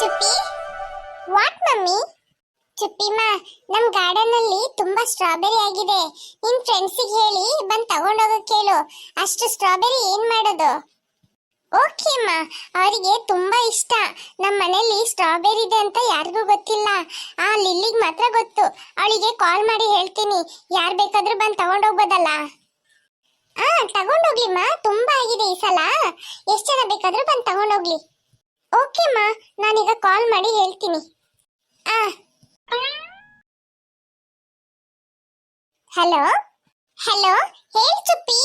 Chuppi, what mummy? ಚುಪ್ಪಿಮ್ಮ, ನಮ್ garden ಅಲ್ಲಿ ತುಂಬಾ ಸ್ಟ್ರಾಬೆರಿ ಆಗಿದೆ. ನಿನ್ ಫ್ರೆಂಡ್ಸಿಗೆ ಹೇಳಿ ಬಂದ್ ತಗೊಂಡೋಗಕ್ ಕೇಳು. ಅಷ್ಟು ಸ್ಟ್ರಾಬೆರಿ ಏನ್ ಮಾಡೋದು? ಓಕೆ ಅಮ್ಮ, ಅವರಿಗೆ ತುಂಬಾ ಇಷ್ಟ. ನಮ್ಮ ಮನೇಲಿ ಸ್ಟ್ರಾಬೆರಿ ಇದೆ ಅಂತ ಯಾರಿಗೂ ಗೊತ್ತಿಲ್ಲ. ಆ ಲಿಲ್ಲಿಗ್ ಮಾತ್ರ ಗೊತ್ತು. ಅವಳಿಗೆ ಕಾಲ್ ಮಾಡಿ ಹೇಳ್ತೀನಿ, ಯಾರ್ ಬೇಕಾದ್ರೂ ಬಂದ್ ತಗೊಂಡೋಗ್ಬೋದಲ್ಲ. ತಗೊಂಡೋಗ್ಲಿಮ್ಮ, ತುಂಬಾ ಆಗಿದೆ ಈ ಸಲ. ಎಷ್ಟ್ ಜನ ಬೇಕಾದ್ರೂ ಬಂದ್ ತಗೊಂಡೋಗ್ಲಿ. ಓಕೆ ಅಮ್ಮ, ನಾನೀಗ ಕಾಲ್ ಮಾಡಿ ಹೇಳ್ತೀನಿ. ಹಲೋ ಹಲೋ, ಹೇಳಿ ಚುಪ್ಪಿ.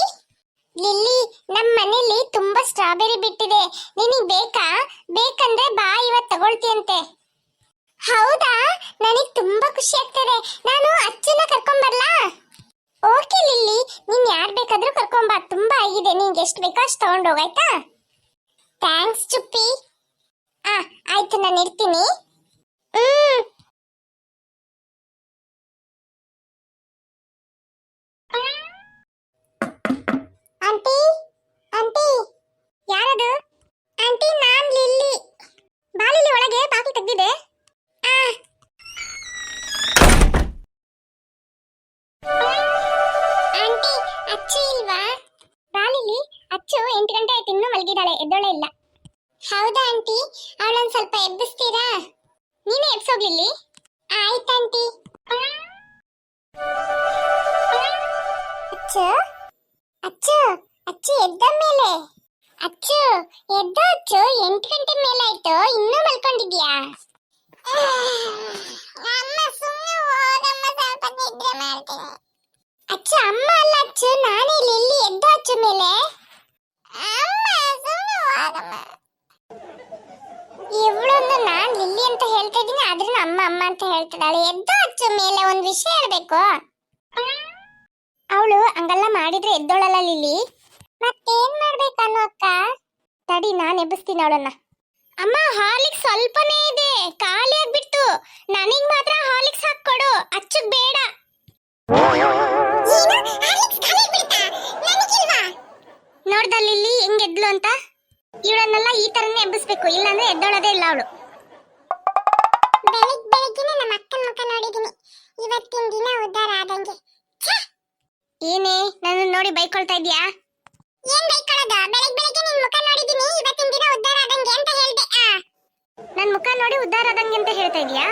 ಲಿಲ್ಲಿ, ನಮ್ಮ ಮನೇಲಿ ತುಂಬಾ ಸ್ಟ್ರಾಬೆರಿ ಬಿಟ್ಟಿದೆ. ನಿನಗ್ ಬೇಕಾ? ಬೇಕಂದ್ರೆ ಬಾ, ಇವತ್ತು ತಗೊಳ್ತಿಯಂತೆ. ಹೌದಾ? ನನಗ್ ತುಂಬಾ ಖುಷಿ ಆಗ್ತದೆ. ನಾನು ಅಚ್ಚನ ಕರ್ಕೊಂಡ್ ಬರ್ಲಾ? ಓಕೆ ಲಿಲ್ಲಿ, ನೀನ್ ಯಾರ್ ಬೇಕಾದ್ರೂ ಕರ್ಕೊಂಬಾ. ತುಂಬಾ ಆಗಿದೆ, ನಿಂಗೆ ಎಷ್ಟು ಬೇಕೋ ಅಷ್ಟು ತಗೊಂಡೋಗಾಯ್ತಾ? ಥ್ಯಾಂಕ್ಸ್ ಚುಪ್ಪಿ. ಆಯ್ತು, ನಾನು ಇರ್ತೀನಿ. ಆಂಟಿ, ಆಂಟಿ, ಯಾರದು? ಆಂಟಿ, ನಾನ್ ಲಿಲ್ಲಿ. ಬಾ ಲಿಲ್ಲಿ, ಒಳಗೆ ಬಾಗಿಲು ತೆಗ್ದಿದೆ. ಆಂಟಿ, ಅಚ್ಚು ಇಲ್ವಾ? ಬಾ ಲಿಲ್ಲಿ, ಅಚ್ಚು 8 ಗಂಟೆ ಆಯ್ತು, ಇನ್ನೂ ಮಲಗಿದಾಳೆ, ಎದ್ದೋಳೆ ಇಲ್ಲ. ಹೌದಾ ಆಂಟಿ? ಅವಳೊಂದ್ ಸ್ವಲ್ಪ ಎಬ್ಬಿಸ್ತೀರಾ? ನೀನೇ ಎಬ್ಸೋಗ್ಲಿಲ್ಲಿ. ಆಯ್ತಂಟಿ. ಅಚ್ಚು, ಅಚ್ಚು, ಅಚ್ಚು ಎದ್ದ ಮೇಲೆ. ಅಚ್ಚು ಎದ್ದು, ಅಚ್ಚು 8 ಗಂಟೆ ಮೇಲೆ ಆಯ್ತು, ಇನ್ನೂ ಮಲ್ಕೊಂಡಿದ್ಯಾ? ಅಚ್ಚು ಅಮ್ಮ ಅಲ್ಲ ಅಚ್ಚು, ನಾನೇ ಲಿಲ್ಲಿ. ಎದ್ದು ಅಚ್ಚು ಮೇಲೆ. ಇವಳೊಂದು ನಾನ್ ಲಿಲ್ಲಿ ಅಂತ ಹೇಳ್ತಾ ಇದ್ದೀನಿ, ಆದ್ರೂ ಅಮ್ಮ ಅಮ್ಮ ಅಂತ ಹೇಳ್ತಿದ್ದಾಳೆ. ಎದ್ದು ಅಚ್ಚು ಮೇಲೆ, ಒಂದ್ ವಿಷಯ ಹೇಳ್ಬೇಕು. ಅವಳು ಹಂಗೆಲ್ಲ ಮಾಡಿದ್ರೆ ಎದ್ದೋಳಲ್ಲ ಲಿಲ್ಲಿ. ಮತ್ತೇನ್ ಮಾಡ್ಬೇಕನ್ನು ಅಕ್ಕ? ತಡಿ, ನಾನ್ ಎಬ್ಬಿಸ್ತೀನಿ ಅವಳನ್ನ. ಅಮ್ಮ, ಹಾರ್ಲಿಕ್ಸ್ ಸ್ವಲ್ಪನೇ ಇದೆ, ಖಾಲಿ ಆಗ್ಬಿಟ್ಟು. ನನಗ್ ಮಾತ್ರ ಹಾರ್ಲಿಕ್ಸ್ ಹಾಕೊಡು, ಅಚ್ಚಗ್ ಬೇಡ. ನೋಡ್ದ ಲಿಲ್ಲಿ ಹೆಂಗ್ ಎದ್ಲು ಅಂತ? ಇವಳನ್ನೆಲ್ಲ ಈ ತರನೇ ಎಬ್ಬಿಸ್ಬೇಕು, ಇಲ್ಲಾಂದ್ರೆ ಎದ್ದೋಳದೇ ಇಲ್ಲ ಅವಳು. ಬೆಳಿಗ್ಗೆನೆ ನಮ್ಮ ಅಕ್ಕನ ಮುಖ ನೋಡಿದೀನಿ, ಇವತ್ತಿನ ದಿನ ಉದ್ಧಾರ ಆದಂಗೆ. ಏನೇ ನನ್ನ ನೋಡಿ ಬೈಕೊಳ್ತಾ ಇದ್ಯಾ? ಏನ್ ಬೈಕೊಳ್ಳೋದು? ಬೆಳಿಗ್ಗೆ ನಿನ್ ಮುಖ ನೋಡಿದೀನಿ, ಇವತ್ತಿನ ದಿನ ಉದ್ಧಾರ ಆದಂಗೆ ಅಂತ ಹೇಳ್ದೆ. ನನ್ ಮುಖ ನೋಡಿ ಉದ್ಧಾರ ಆದಂಗೆ ಅಂತ ಹೇಳ್ತಾ ಇದೀಯಾ?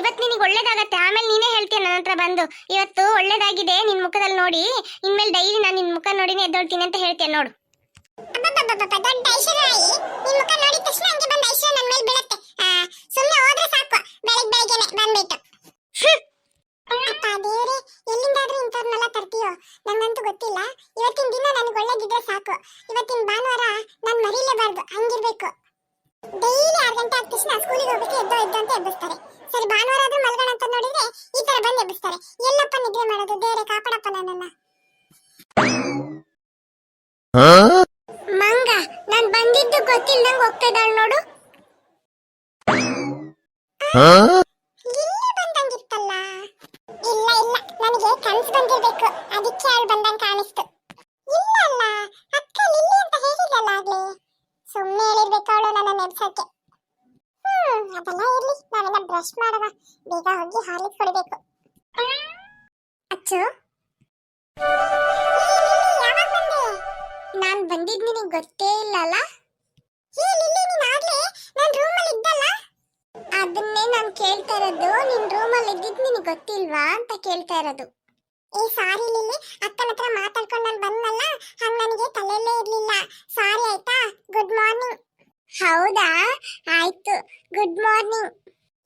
ಇವತ್ತು ನಿನಗೆ ಒಳ್ಳೇದಾಗತ್ತೆ, ಆಮೇಲೆ ನೀನೇ ಹೇಳ್ತೀಯ ನನ್ನ ಹತ್ರ ಬಂದು, ಇವತ್ತು ಒಳ್ಳೇದಾಗಿದೆ ನಿನ್ ಮುಖದಲ್ಲಿ ನೋಡಿ, ಇನ್ಮೇಲೆ ಡೈಲಿ ನಾನು ನಿನ್ ಮುಖ ನೋಡಿನೇ ಎದ್ದೋಳ್ತೀನಿ ಅಂತ ಹೇಳ್ತೀಯ ನೋಡು. ದೊಡ್ಡ ಐಶ್ವರ್ಯ, ನಿನ್ ಮುಖ ನೋಡಿದ ತಕ್ಷಣ ಹಂಗೆ ಬಂದ ಐಶ್ವರ್ಯ ನನ್ನ ಮೇಲೆ ಬೀಳುತ್ತೆ. ಸುಮ್ಮನೆ ಹೋದ್ರೆ ಸಾಕು, ಬೆಳಿಗ್ಗೆನೆ ಬಂದ್ಬಿಟ್ಟು. ಅಪ್ಪ ದೇವ್ರೆ, ಎಲ್ಲಿಂದಾದ್ರೂ ಇಂಥವ್ರನ್ನೆಲ್ಲ ತರ್ತೀಯೋ? ನಂಗಂತೂ ಗೊತ್ತಿಲ್ಲ. ಇವತ್ತಿನ ದಿನ ನನಗೆ ಒಳ್ಳೇದಿದ್ರೆ ಸಾಕು. ಇವತ್ತಿನ ಭಾನುವಾರ ನಾನು ಮರೀಲೇಬಾರ್ದು, ಹಂಗಿರ್ಬೇಕು. ಡೈಲಿ 6 ಗಂಟೆ ಆದ ತಕ್ಷಣ ಸ್ಕೂಲಿಗೆ ಹೋಗ್ಬೇಕು, ಎದ್ದು ಅಂತ ಎಬ್ಬಿಸ್ತಾರೆ. ಸರಿ, ಭಾನುವಾರ ಆದ್ರೂ ಮಲ್ಗೋಣ ಅಂತ ನೋಡಿದ್ರೆ ಈ ತರ ಬಂದು ಎಬ್ಬಿಸ್ತಾರೆ. ಎಲ್ಲಪ್ಪ ನಿದ್ರೆ ಮಾಡೋದು? ದೇವ್ರೆ ಕಾಪಾಡಪ್ಪ ನನ್ನನ್ನ. ಮಂಗ, ನಾನ್ ಬಂದಿದ್ದು ಗೊತ್ತಿಲ್ದಂಗ್ ಹೋಗ್ತಾ ಇದ್ದಾಳೆ ನೋಡು. ಇಲ್ಲಿ ಬಂದಂಗಿತ್ತಲ್ಲ. ಇಲ್ಲ ಇಲ್ಲ, ನನಗೆ ಕನ್ಸು ಬಂದಿರ್ಬೇಕು, ಅದಕ್ಕೆ ಅವಳು ಬಂದಂಗ್ ಕಾಣಿಸ್ತು. ಇಲ್ಲ ಅಲ್ಲ, ಅಕ್ಕ ಲಿಲ್ಲಿ ಅಂತ ಹೇಳಿದಲ್ಲ ಆಗ್ಲೇ. ಸುಮ್ಮನೆ ಹೇಳಿರ್ಬೇಕು ಅವಳು ನನ್ನ ನೆಡ್ಸಕ್ಕೆ. ಅದೆಲ್ಲ ಇರ್ಲಿ, ನಾವೆಲ್ಲ ಬ್ರಷ್ ಮಾಡುವ, ಬೇಗ ಹೋಗಿ ಹಾರ್ಲಿಕ್ಸ್ ಹೊಡಿಬೇಕು. ಅಚ್ಚು, ಯಾವಾಗ ಬಂದೆ? ನಾನ್ ಬಂದಿದ್ ನಿನಗೆ ಗೊತ್ತೇ ಇಲ್ಲ ಅಲ್ಲ? ಹೇ ಲಿಲ್ಲಿ, ನೀನ್ ಆಗ್ಲೇ ನಾನ್ ರೂಮಲ್ಲಿ ಇದ್ದಲ್ಲ? ಅದನ್ನೇ ನಾನು ಕೇಳ್ತಾ ಇರೋದು, ನಿನ್ ರೂಮಲ್ಲಿ ಇದ್ದಿದ್ ನಿನಗೆ ಗೊತ್ತಿಲ್ವಾ ಅಂತ ಕೇಳ್ತಾ ಇರೋದು. ಸಾರಿ ಲಿಲ್ಲಿ, ಅಕ್ಕನ ಹತ್ರ ಮಾತಾಡ್ಕೊಂಡು ನಾನು ಬಂದಲ್ಲ, ಹಂಗ ನನಗೆ ತಲೆಯಲ್ಲೇ ಇರ್ಲಿಲ್ಲ. ಸಾರಿ ಆಯ್ತಾ? Good morning. ಹೌದಾ, ಆಯ್ತು, ಗುಡ್ ಮಾರ್ನಿಂಗ್.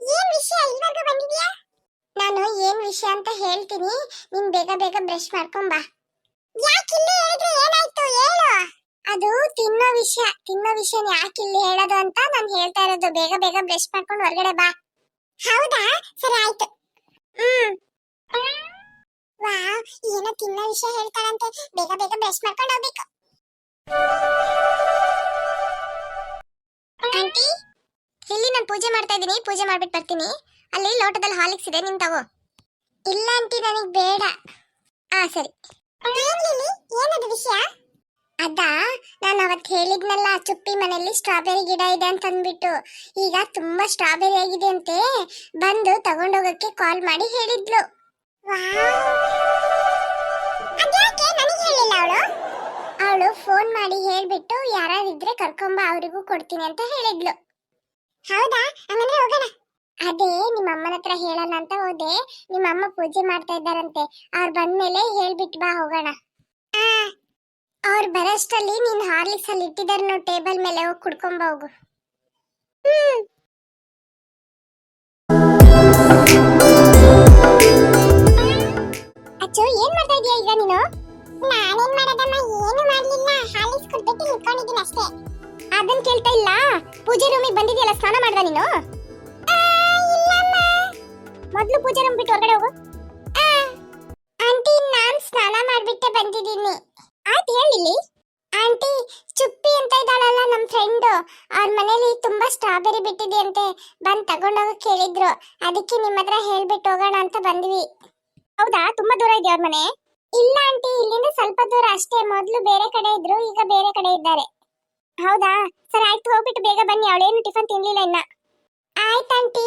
ಏನ್ ವಿಷಯ, ಇಲ್ವರೆಗೂ ಬಂದಿದ್ಯಾ? ನಾನು ಏನ್ ವಿಷಯ ಅಂತ ಹೇಳ್ತೀನಿ, ನೀನ್ ಬೇಗ ಬೇಗ ಬ್ರಷ್ ಮಾಡ್ಕೊಂಬಾ. ಯಾಕಿಲ್ಲಿ ಹೇಳಿದ್ರೆ ಏನಾಯ್ತು ಹೇಳು? ಅದು ತಿನ್ನೋ ವಿಷಯ ಯಾಕಿಲ್ಲಿ ಹೇಳೋದು ಅಂತ ನಾನು ಹೇಳ್ತಾ ಇರೋದು. ಬೇಗ ಬೇಗ ಬ್ರಷ್ ಮಾಡ್ಕೊಂಡು ಹೊರಗಡೆ ಬಾ. ಹೌದಾ, ಸರಿ ಆಯ್ತು. ವಾವ್, ಏನೋ ತಿನ್ನೋ ವಿಷಯ ಹೇಳ್ತಾರಂತೆ, ಬೇಗ ಬೇಗ ಬ್ರಷ್ ಮಾಡ್ಕೊಂಡು ಹೋಗ್ಬೇಕು. ಆಂಟಿ, ಇಲ್ಲಿ ನಾನು ಪೂಜೆ ಮಾಡ್ತಾ ಇದ್ದೀನಿ, ಪೂಜೆ ಮಾಡ್ಬಿಟ್ಟು ಬರ್ತೀನಿ. ಅಲ್ಲಿ ಲೋಟದಲ್ಲಿ ಹಾರ್ಲಿಕ್ಸ್ ಇದೆ, ನೀನ್ ತಗೋ. ಇಲ್ಲ ಆಂಟಿ, ನನಗೆ ಬೇಡ. ಸರಿ. ಏನದು ವಿಷಯ? ಅದಾ, ನಾನು ಅವತ್ತು ಹೇಳಿದ್ನಲ್ಲ ಚುಪ್ಪಿ ಮನೆಯಲ್ಲಿ ಸ್ಟ್ರಾಬೆರಿ ಗಿಡ ಇದೆ ಅಂತ ಅಂದ್ಬಿಟ್ಟು. ಈಗ ತುಂಬಾ ಸ್ಟ್ರಾಬೆರಿ ಆಗಿದೆ ಅಂತೆ, ಬಂದು ತಗೊಂಡೋಗಕ್ಕೆ ಕಾಲ್ ಮಾಡಿ ಹೇಳಿದ್ಲು. ಅದ್ಯಾಕೆ ನನಗೆ ಹೇಳಿಲ್ಲ ಅವಳು? ಅವಳು ಫೋನ್ ಮಾಡಿ ಹೇಳ್ಬಿಟ್ಟು ಯಾರಿದ್ರೆ ಕರ್ಕೊಂಬ ಅವರಿಗೂ ಕೊಡ್ತೀನಿ ಅಂತ ಹೇಳಿದ್ಲು. ಹೌದಾ, ಹಂಗಂದ್ರೆ ಹೋಗೋಣ. ಅದೇ ನಿಮ್ಮ ಅಮ್ಮನ ಹತ್ರ ಹೇಳೋಣ ಅಂತ ಹೋದೆ. ನಿಮ್ಮ ಅಮ್ಮ ಪೂಜೆ ಮಾಡ್ತಾ ಇದ್ದಾರಂತೆ, ಅವ್ರು ಬಂದ್ಮೇಲೆ ಹೇಳ್ಬಿಟ್ಟು ಬಾ ಹೋಗೋಣ. ಅವ್ರು ಬರೋಷ್ಟರಲ್ಲಿ ನೀನ್ ಹಾರ್ಲಿಕ್ಸ್ ಅಲ್ಲಿ ಇಟ್ಟಿದ್ದಾರೆ ನೋಡಿ ಟೇಬಲ್ ಮೇಲೆ, ಹೋಗಿ ಕುಡ್ಕೊಂಬ ಹೋಗು. ಅಚ್ಚು, ಏನ್ ಮಾಡ್ತಾ ಇದೀಯ ಈಗ ನೀನು? ನಾನೇನ್ ಮಾಡೋದಮ್ಮ, ಏನು ಮಾಡ್ಲಿಲ್ಲ, ಹಾರ್ಲಿಕ್ಸ್ ಕುಡ್ಬಿಟ್ಟು ನಿಂತ್ಕೊಂಡಿದ್ದೀನಿ ಅಷ್ಟೇ. ಅದನ್ನ ಕೇಳ್ತಾ ಇಲ್ಲ, ಪೂಜೆ ರೂಮಿಗೆ ಬಂದಿದ್ಯಲ್ಲ, ಸ್ನಾನ ಮಾಡ್ದ ನೀನು? ಮೊದ್ಲು ಪೂಜೆ ರೂಮ್ ಬಿಟ್ಟು ಹೊರಗಡೆ ಹೋಗು. ಆಂಟಿ, ನಾನ್ ಸ್ನಾನ ಮಾಡ್ಬಿಟ್ಟೆ ಬಂದಿದ್ದೀನಿ. ಆಯ್ತು, ಹೇಳಿಲ್ಲಿ. ಆಂಟಿ, ಚುಪ್ಪಿ ಅಂತ ಇದ್ದಾಳಲ್ಲ ನಮ್ ಫ್ರೆಂಡ್, ಅವ್ರ ಮನೇಲಿ ತುಂಬಾ ಸ್ಟ್ರಾಬೆರಿ ಬಿಟ್ಟಿದೆ ಅಂತೆ, ಬಂದ್ ತಗೊಂಡೋಗಕ್ ಕೇಳಿದ್ರು. ಅದಕ್ಕೆ ನಿಮ್ಮ ಹತ್ರ ಹೇಳ್ಬಿಟ್ಟು ಹೋಗೋಣ ಅಂತ ಬಂದ್ವಿ. ಹೌದಾ, ತುಂಬಾ ದೂರ ಇದೆಯಾ ಅವ್ರ ಮನೆ? ಇಲ್ಲ ಆಂಟಿ, ಇಲ್ಲಿಂದ ಸ್ವಲ್ಪ ದೂರ ಅಷ್ಟೇ. ಮೊದ್ಲು ಬೇರೆ ಕಡೆ ಇದ್ರು, ಈಗ ಬೇರೆ ಕಡೆ ಇದ್ದಾರೆ. ಹೌದಾ, ಸರಿ ಆಯ್ತು, ಹೋಗ್ಬಿಟ್ಟು ಬೇಗ ಬನ್ನಿ. ಅವಳೇನು ಟಿಫನ್ ತಿನ್ಲಿಲ್ಲ ಇನ್ನ. ಆಯ್ತಂಟಿ.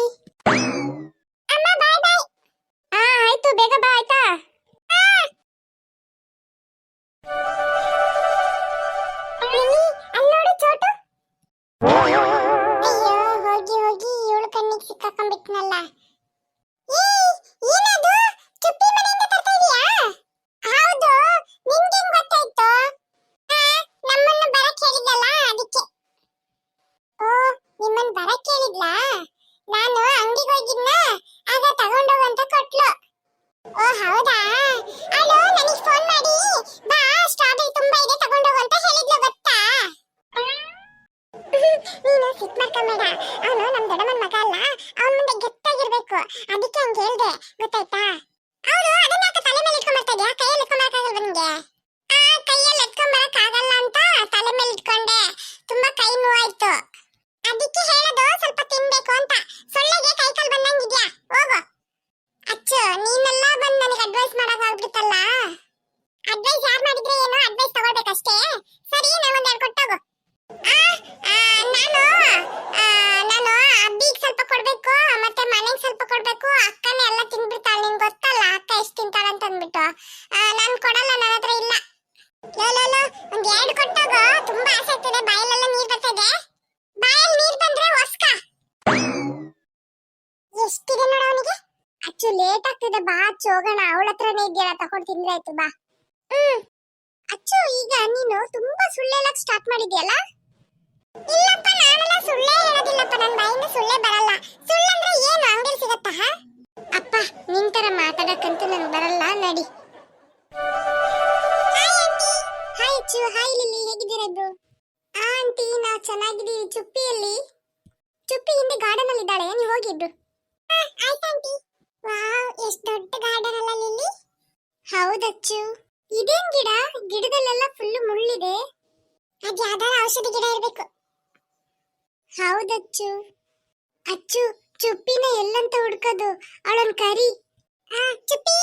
ಅಮ್ಮ ಬಾಯ್ ಬಾಯ್. ಆಯ್ತು, ಬೇಗ ಬಾ ಆಯ್ತಾ? ಅಲ್ಲೋಡು ಚೋಟು. ಅಯ್ಯೋ, ಹೋಗಿ ಹೋಗಿ ಇವಳು ಕಣ್ಣಿಗೆ ಸಿಕ್ಕಾಕೊಂಡ್ಬಿಟ್ನಲ್ಲ. ಏನದು, ಚುಪ್ಪಿ ಮನೆಯಿಂದ ತರ್ತಾ ಇದೀಯಾ? ಹೌದು, ನಿನ್ಗೆ ಹೆಂಗ್ ಗೊತ್ತಾಯ್ತು? ನಮ್ಮನ್ನ ಬರಕ್ ಹೇಳಿದ್ಲಲ್ಲ ಅದಕ್ಕೆ. ಓ, ನಿಮ್ಮನ್ನ ಬರಕ್ ಹೇಳಿದ್ಲಾ? ನಾನು ಅಂಗಡಿಗೆ ಹೋಗಿದ್ನ, ಆಗ ತಗೊಂಡೋಗಂತ ಕೊಟ್ಲು. ಓ ಹೌದಾ, ಅಲೋ, ನನಗೆ ಫೋನ್ ಮಾಡಿ ಬಾ, ಸ್ಟ್ರಾಬೆರಿ ತುಂಬಾ ಇದೆ ತಗೊಂಡೋಗು ಅಂತ ಹೇಳಿದ್ಲು, ಗೊತ್ತಾ? ನೀನು ಸಿಟ್ ಮಾಡ್ಕೊಂಬೇಡ, ಅವನು ನಮ್ ದೊಡ್ಡಮ್ಮನ ಮಗ ಅಲ್ಲ, ಅವನ ಮುಂದೆ ಗೆತ್ತಾಗಿರ್ಬೇಕು, ಅದಕ್ಕೆ ಹಂಗೆ ಹೇಳ್ದೆ, ಗೊತ್ತಾಯ್ತಾ? ಹೌದು, ಅದನ್ನ ಯಾಕೆ ತಲೆ ಮೇಲೆ ಇಟ್ಕೊಂಡ್ ಬರ್ತಾ ಇದ್ಯಾ? ಕೈಯಲ್ಲಿ ಇಟ್ಕೊಂಬರಕ್ಕಾಗಲ್ವ ನಿಂಗೆ? ಕೈಯಲ್ಲಿ ಎತ್ಕೊಂಬರಕ್ಕಾಗಲ್ಲ ಅಂತ ತಲೆ ಮೇಲೆ ಇಟ್ಕೊಂಡೆ, ತುಂಬಾ ಕೈ ನೋವಾಯ್ತು. ಅದಕ್ಕೆ ಹೇಳೋದು ಸ್ವಲ್ಪ ತಿನ್ಬೇಕು ಅಂತ. ಸೊಳ್ಳೆಗೆ ಕೈ ಕಾಲು ಬಂದಂಗಿದ್ಯಾ, ಹೋಗು. ಅಚ್ಚು, ನೀನೆಲ್ಲ ಬಂದು ನನಗೆ ಅಡ್ವೈಸ್ ಮಾಡಕ್ ಆಗ್ಬಿಡುತ್ತಲ್ಲ. ಅಡ್ವೈಸ್ ಯಾರು ಮಾಡಿದ್ರೆ ಏನು, ಅಡ್ವೈಸ್ ತಗೊಳ್ಬೇಕಷ್ಟೇ. ಸರಿ, ನಾವೊಂದೆರಡು ಕೊಟ್ಟೋಗು. ನಾನು ಅಬ್ಬಿಗೆ ಸ್ವಲ್ಪ ಕೊಡ್ಬೇಕು, ಮತ್ತೆ ಮನೆಗೆ ಸ್ವಲ್ಪ ಕೊಡ್ಬೇಕು. ಅಕ್ಕನೇ ಎಲ್ಲ ತಿನ್ಬಿಡ್ತಾಳೆ, ನಿಂಗೆ ಗೊತ್ತಲ್ಲ ಅಕ್ಕ ಎಷ್ಟು ತಿಂತಾಳೆ ಅಂತ ಅಂದ್ಬಿಟ್ಟು. ನಾನು ಕೊಡಲ್ಲ, ನನ್ನ ಹತ್ರ ಇಲ್ಲ. ಲೋ, ಒಂದ್ ಎರಡು ಕೊಟ್ಟೋಗು, ತುಂಬಾ ಆಸೆ ಆಗ್ತಿದೆ, ಬಾಯಲ್ಲೆಲ್ಲ ನೀರ್ ಬರ್ತಿದೆ. ಬಾಯಲ್ಲಿ ನೀರ್ ಬಂದ್ರೆ ಒಸ್ಕ. ಎಷ್ಟಿದೆ ನೋಡ ಅವನಿಗೆ. ಅಚ್ಚು, ಲೇಟ್ ಆಗ್ತಿದೆ, ಬಾ ಅಚ್ಚು ಹೋಗೋಣ. ಅವಳ ಹತ್ರನೇ ಇದೆಯಲ್ಲ, ತಗೊಂಡು ತಿಂದ್ರೆ ಆಯ್ತು, ಬಾ. ಅಚ್ಚು, ಈಗ ನೀನು ತುಂಬಾ ಸುಳ್ಳು ಹೇಳಕ್ ಸ್ಟಾರ್ಟ್ ಮಾಡಿದ್ಯಲ್ಲ? ಇಲ್ಲಪ್ಪ, ನಾನೆಲ್ಲ ಸುಳ್ಳೇ ಹೇಳೋದಿಲ್ಲಪ್ಪ, ನನ್ನ ಬಾಯಿಂದ ಸುಳ್ಳೇ ಬರಲ್ಲ. ಸುಳ್ಳಂದ್ರೆ ಏನು, ಅಂಗಡಿ ಸಿಗತ್ತಾ? ಅಪ್ಪ, ನಿನ್ ತರ ಮಾತಾಡಕ್ಕಂತೂ ನನ್ಗೆ ಬರಲ್ಲ, ನಡಿ. ಹಾಯ್ ಅಚ್ಚು, ಹಾಯ್ ಲಿಲ್ಲಿ, ಹೇಗಿದ್ದೀರಾ ಇಬ್ರು? ಆಂಟಿ, ನಾವು ಚೆನ್ನಾಗಿದ್ದೀವಿ. ಚುಪ್ಪಿಯಲ್ಲಿ? ಚುಪ್ಪಿ ಹಿಂದೆ ಗಾರ್ಡನ್ ಅಲ್ಲಿ ಇದ್ದಾಳೆ, ನೀವು ಹೋಗಿಬ್ರು. ಆಯ್ತು ಆಂಟಿ. ವಾವ್, ಎಷ್ಟು ದೊಡ್ಡ ಗಾರ್ಡನ್ ಅಲ್ಲ ಲಿಲ್ಲಿ? ಹೌದಚ್ಚು. ಇದೇನ್ ಗಿಡ? ಗಿಡದಲ್ಲೆಲ್ಲ ಫುಲ್ ಮುಳ್ಳಿದೆ. ಅದು ಯಾವ್ದಾರ ಔಷಧಿ ಗಿಡ ಇರಬೇಕು. ಹೌದಚ್ಚು. ಅಚ್ಚು, ಚುಪ್ಪಿನ ಎಲ್ಲಂತ ಹುಡ್ಕೋದು, ಅವಳನ್ ಕರಿ. ಚುಪ್ಪಿ,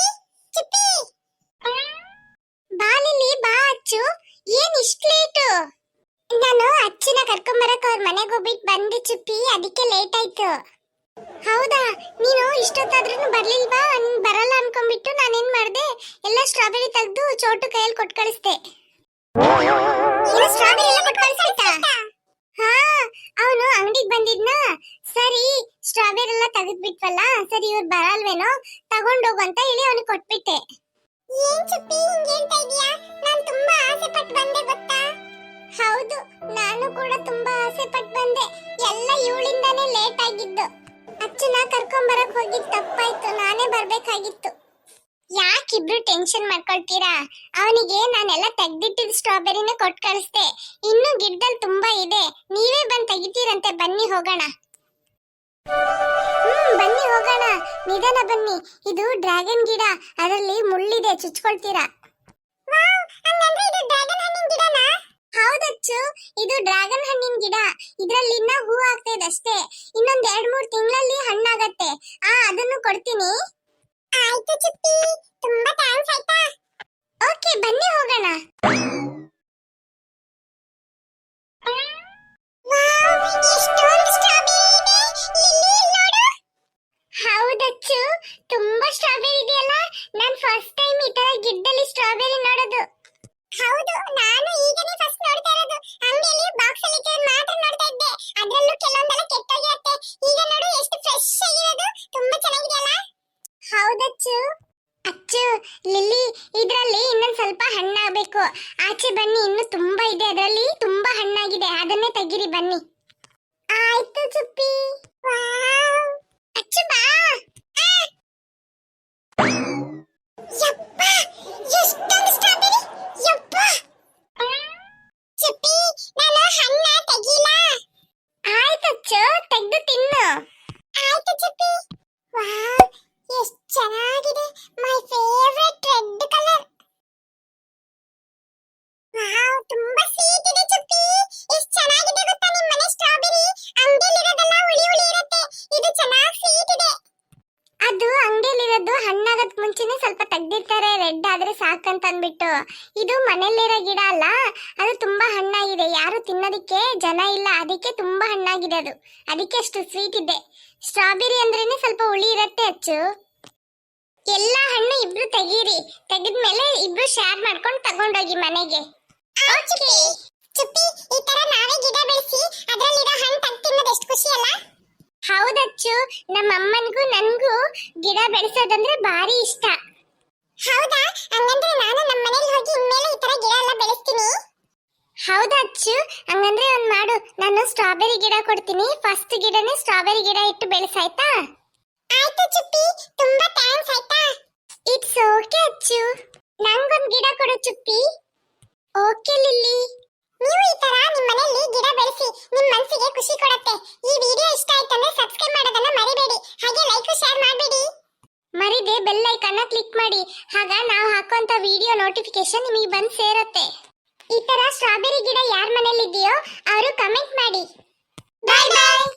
ಚುಪ್ಪಿ, ಬಾ ಲಿಲ್ಲಿ, ಬಾ. ಅಚ್ಚು, ಏನ್ ಇಷ್ಟ ಲೇಟು? ನಾನು ಅಚ್ಚನ ಕರ್ಕೊಂಬರಕ್ ಅವ್ರ ಮನೆಗೆ ಹೋಗ್ಬಿಟ್ಟು ಬಂದೆ ಚುಪ್ಪಿ, ಅದಕ್ಕೆ ಲೇಟ್ ಆಯ್ತು. ಹೌದಾ, ನೀನು ಇಷ್ಟೊತ್ತಾದ್ರೂ ಬರ್ಲಿಲ್ವಾ? ನೀನ್ ಬರಲ್ಲ ಅನ್ಕೊಂಡ್ಬಿಟ್ಟು ನಾನೇನ್ ಮಾಡ್ದೆ, ಎಲ್ಲ ಸ್ಟ್ರಾಬೆರಿ ತೆಗ್ದು ಚೋಟು ಕೈಯಲ್ಲಿ ಕೊಟ್ಟು ಕಳಿಸ್ದೆ. ಸ್ಟ್ರಾಬೆರಿ ಎಲ್ಲ ಕೊಟ್ಟು ಕಳಿಸಾಯ್ತಾ? ಹಾ, ಅವನು ಅಂಗಡಿಗೆ ಬಂದಿದ್ನ. ಸರಿ, ಸ್ಟ್ರಾಬೆರಿ ಎಲ್ಲ ತೆಗೆದ್ಬಿಟ್ವಲ್ಲ, ಸರಿ ಇವ್ರು ಬರಲ್ವೇನೋ, ತಗೊಂಡೋಗು ಅಂತ ಹೇಳಿ ಅವನಿಗೆ ಕೊಟ್ಬಿಟ್ಟೆ. ಏನ್ ಚುಪ್ಪಿ ಹಿಂಗೆ ಹೇಳ್ತಾ ಇದೀಯಾ? ನಾನು ತುಂಬಾ ಆಸೆ ಪಟ್ಟು ಬಂದೆ, ಗೊತ್ತಾ? ಹೌದು, ನಾನು ಕೂಡ ತುಂಬಾ ಆಸೆ ಪಟ್ಟು ಬಂದೆ. ಎಲ್ಲ ಇವಳಿಂದಾನೇ ಲೇಟ್ ಆಗಿದ್ದು. ಅಚ್ಚನ ಕರ್ಕೊಂಬರಕ್ ಹೋಗಿದ್ ತಪ್ಪಾಯ್ತು, ನಾನೇ ಬರ್ಬೇಕಾಗಿತ್ತು. ಯಾಕಿಬ್ರು ಟೆನ್ಷನ್ ಮಾಡ್ಕೊಳ್ತೀರಾ? ಅವನಿಗೆ ನಾನೆಲ್ಲ ತೆಗ್ದಿಟ್ಟಿದ್ ಸ್ಟ್ರಾಬೆರಿನ ಕೊಟ್ಟು ಕಳಿಸ್ದೆ. ಇನ್ನು ಗಿಡದಲ್ಲಿ ತುಂಬಾ ಇದೆ, ನೀವೇ ಬಂದ್ ತೆಗಿತೀರಂತೆ. ಬನ್ನಿ ಹೋಗೋಣ. ಬನ್ನಿ ಹೋಗೋಣ, ನಿಧಾನ ಬನ್ನಿ. ಇದು ಡ್ರ್ಯಾಗನ್ ಗಿಡ, ಅದರಲ್ಲಿ ಮುಳ್ಳಿದೆ, ಚುಚ್ಕೊಳ್ತೀರಾ. ಹೌದಚ್ಚು, ಇದು ಡ್ರ್ಯಾಗನ್ ಹಣ್ಣಿನ ಗಿಡ. ಇದ್ರಲ್ಲಿ ಇನ್ನ ಹೂ ಆಗ್ತಾ ಇದೆ ಅಷ್ಟೇ, ಇನ್ನೊಂದ್ 2-3 ತಿಂಗಳಲ್ಲಿ ಹಣ್ಣಾಗತ್ತೆ. ಅದನ್ನು ಕೊಡ್ತೀನಿ. ಆಯ್ತು ಚುಪ್ಪಿ, ತುಂಬಾ ಥ್ಯಾಂಕ್ಸ್ ಆಯ್ತಾ? ಓಕೆ, ಬನ್ನಿ ಹೋಗೋಣ. ವಾವ್, ಎಷ್ಟೊಂದು ಸ್ಟ್ರಾಬೆರಿ ಇದೆ. ಲಿಲ್ಲಿ, ಇಲ್ಲಿ ನೋಡು. ಹೌದಚ್ಚು, ತುಂಬಾ ಸ್ಟ್ರಾಬೆರಿ ಇದೆಯಲ್ಲ. ನಾನ್ ಫಸ್ಟ್ ಟೈಮ್ ಈ ತರ ಗಿಡದಲ್ಲಿ ಸ್ಟ್ರಾಬೆರಿ ನೋಡೋದು. ಹೌದು, ನಾನು ಈಗನೇ ಫಸ್ಟ್ ನೋಡ್ತಾ ಇರೋದು. ಅಂಗಡಿಯಲ್ಲಿ ಬಾಕ್ಸ್ ಅಲ್ಲಿ ಇಟ್ಟಿರೋದು ಮಾತ್ರ ನೋಡ್ತಾ ಇದ್ದೆ. ಅದ್ರಲ್ಲೂ ಕೆಲವೊಂದೆಲ್ಲ ಕೆಟ್ಟೋಗಿರುತ್ತೆ. ಈಗ ನೋಡು ಎಷ್ಟು ಫ್ರೆಶ್ ಆಗಿರೋದು. ತುಂಬಾ ಚೆನ್ನಾಗಿದೆಯಲ್ಲ. ಹೌದಚ್ಚು. ಅಚ್ಚು, ಲಿಲ್ಲಿ, ಇದ್ರಲ್ಲಿ ಇನ್ನೊಂದ್ ಸ್ವಲ್ಪ ಹಣ್ಣಾಗಬೇಕು. ಆಚೆ ಬನ್ನಿ, ಇನ್ನು ತುಂಬಾ ಇದೆ. ಅದರಲ್ಲಿ ತುಂಬಾ ಹಣ್ಣಾಗಿದೆ, ಅದನ್ನೇ ತೆಗೀರಿ ಬನ್ನಿ. ಆಯ್ತು ಚುಪ್ಪಿ. ವಾವ್, ಅಚ್ಚು ಬಾ. ಯಪ್ಪ, ಎಷ್ಟೊಂದು ಸ್ಟ್ರಾಬೆರಿ. ಯಪ್ಪ ಚುಪ್ಪಿ, ನಾನು ಹಣ್ಣ ತೆಗಿಲ್ಲ. ಆಯ್ತಚ್ಚು, ತೆಗೆದು ತಿನ್ನು. ಆಯ್ತು ಚುಪ್ಪಿ. ವಾವ್, ಎಷ್ಟು ಚೆನ್ನಾಗಿದೆ. My favourite red colour. Wow, ತುಂಬಾ ಸ್ವೀಟ್ ಇದೆ ಚುಪ್ಪಿ. ಎಷ್ಟು ಚೆನ್ನಾಗಿದೆ ಗೊತ್ತಾ ನಿಮ್ಮ ಮನೆ ಸ್ಟ್ರಾಬೆರಿ. ಅಂಗಡಿಯಲ್ಲಿರೋದೆಲ್ಲ ಹುಳಿ ಹುಳಿ ಇರುತ್ತೆ. ಇದು ಚೆನ್ನಾಗಿ ಸ್ವೀಟ್ ಇದೆ. ಅದು ಅಂಗಡಿಯಲ್ಲಿರೋದು ಹಣ್ಣಾಗಕ್ ಮುಂಚೆನೆ ಸ್ವಲ್ಪ ತೆಗ್ದಿರ್ತಾರೆ, ರೆಡ್ ಆದ್ರೆ ಸಾಕಂತ ಅಂದ್ಬಿಟ್ಟು. ಇದು ಮನೆಯಲ್ಲಿರೋ ಗಿಡ ಅಲ್ಲ, ಅದು ತುಂಬಾ ಹಣ್ಣಾಗಿದೆ. ಯಾರು ತಿನ್ನೋದಿಕ್ಕೆ ಜನ ಇಲ್ಲ, ಅದಕ್ಕೆ ತುಂಬಾ ಹಣ್ಣಾಗಿದೆ ಅದು. ಅದಕ್ಕೆ ಅಷ್ಟು ಸ್ವೀಟ್ ಇದೆ. ಸ್ಟ್ರಾಬೆರಿ ಅಂದ್ರೇನೆ ಸ್ವಲ್ಪ ಹುಳಿ ಇರತ್ತೆ ಅಚ್ಚು. ಎಲ್ಲ ಹಣ್ಣು ಇಬ್ರು ತೆಗೀರಿ. ತೆಗೆದ್ಮೇಲೆ ಇಬ್ರು ಶೇರ್ ಮಾಡ್ಕೊಂಡು ತಗೊಂಡೋಗಿ ಮನೆಗೆ. ಚುಪ್ಪಿ, ಈ ತರ ನಾವೇ ಗಿಡ ಬೆಳೆಸಿ ಅದ್ರಲ್ಲಿರೋ ಹಣ್ಣು ತೆಗ್ದು ತಿನ್ನೋದು ಎಷ್ಟು ಖುಷಿ ಅಲ್ಲ. ಹೌದಚ್ಚು, ನಮ್ಮ ಅಮ್ಮನಿಗೂ ನನ್ಗೂ ಗಿಡ ಬೆಳೆಸೋದಂದ್ರೆ ಭಾರಿ ಇಷ್ಟ. ಹೌದಾ, ಹಂಗಂದ್ರೆ ನಾನು ನಮ್ಮ ಮನೆಗೆ ಹೋಗಿ ಇನ್ಮೇಲೆ ಈ ತರ ಗಿಡ ಎಲ್ಲ ಬೆಳೆಸ್ತೀನಿ. ಹೌದಾ ಅಚ್ಚು, ಹಂಗಂದ್ರೆ ಒಂದ್ ಮಾಡು. ನಾನು ಸ್ಟ್ರಾಬೆರಿ ಗಿಡ ಕೊಡ್ತೀನಿ. ಫಸ್ಟ್ ಗಿಡನೇ ಸ್ಟ್ರಾಬೆರಿ ಗಿಡ ಇಟ್ಟು ಬೆಳೆಸಾಯ್ತಾ? ಆಯ್ತು ಚುಪ್ಪಿ, ತುಂಬಾ ಥ್ಯಾಂಕ್ಸ್ ಆಯ್ತಾ. ಇಟ್ಸ್ ಓಕೆ ಅಚ್ಚು. ನಂಗೊಂದ್ ಗಿಡ ಕೊಡು ಚುಪ್ಪಿ. Okay lily. ನೀವು ಈ ತರ ನಿಮ್ಮ ಮನೆಯಲ್ಲಿ ಗಿಡ ಬೆಳೆಸಿ, ನಿಮ್ಮ ಮನಸ್ಸಿಗೆ ಖುಷಿ ಕೊಡುತ್ತೆ. ಈ ವಿಡಿಯೋ ಇಷ್ಟ ಆಯ್ತಂದ್ರೆ ಸಬ್ಸ್ಕ್ರೈಬ್ ಮಾಡೋದನ್ನ ಮರಿಬೇಡಿ. ಹಾಗೆ ಲೈಕ್ ಶೇರ್ ಮಾಡಬೇಡಿ. ಮರಿದೆ ಬೆಲ್ ಐಕಾನ್ ಕ್ಲಿಕ್ ಮಾಡಿ. ಆಗ ನಾವು ಹಾಕುವಂತ ವಿಡಿಯೋ ನೋಟಿಫಿಕೇಶನ್ ನಿಮಗೆ ಬಂದು ಸೇರುತ್ತೆ. ಈ ತರ ಸ್ಟ್ರಾಬೆರಿ ಗಿಡ ಯಾರ ಮನೆಯಲ್ಲಿ ಇದೆಯೋ ಅವರು ಕಮೆಂಟ್ ಮಾಡಿ. ಬಾಯ್ ಬಾಯ್.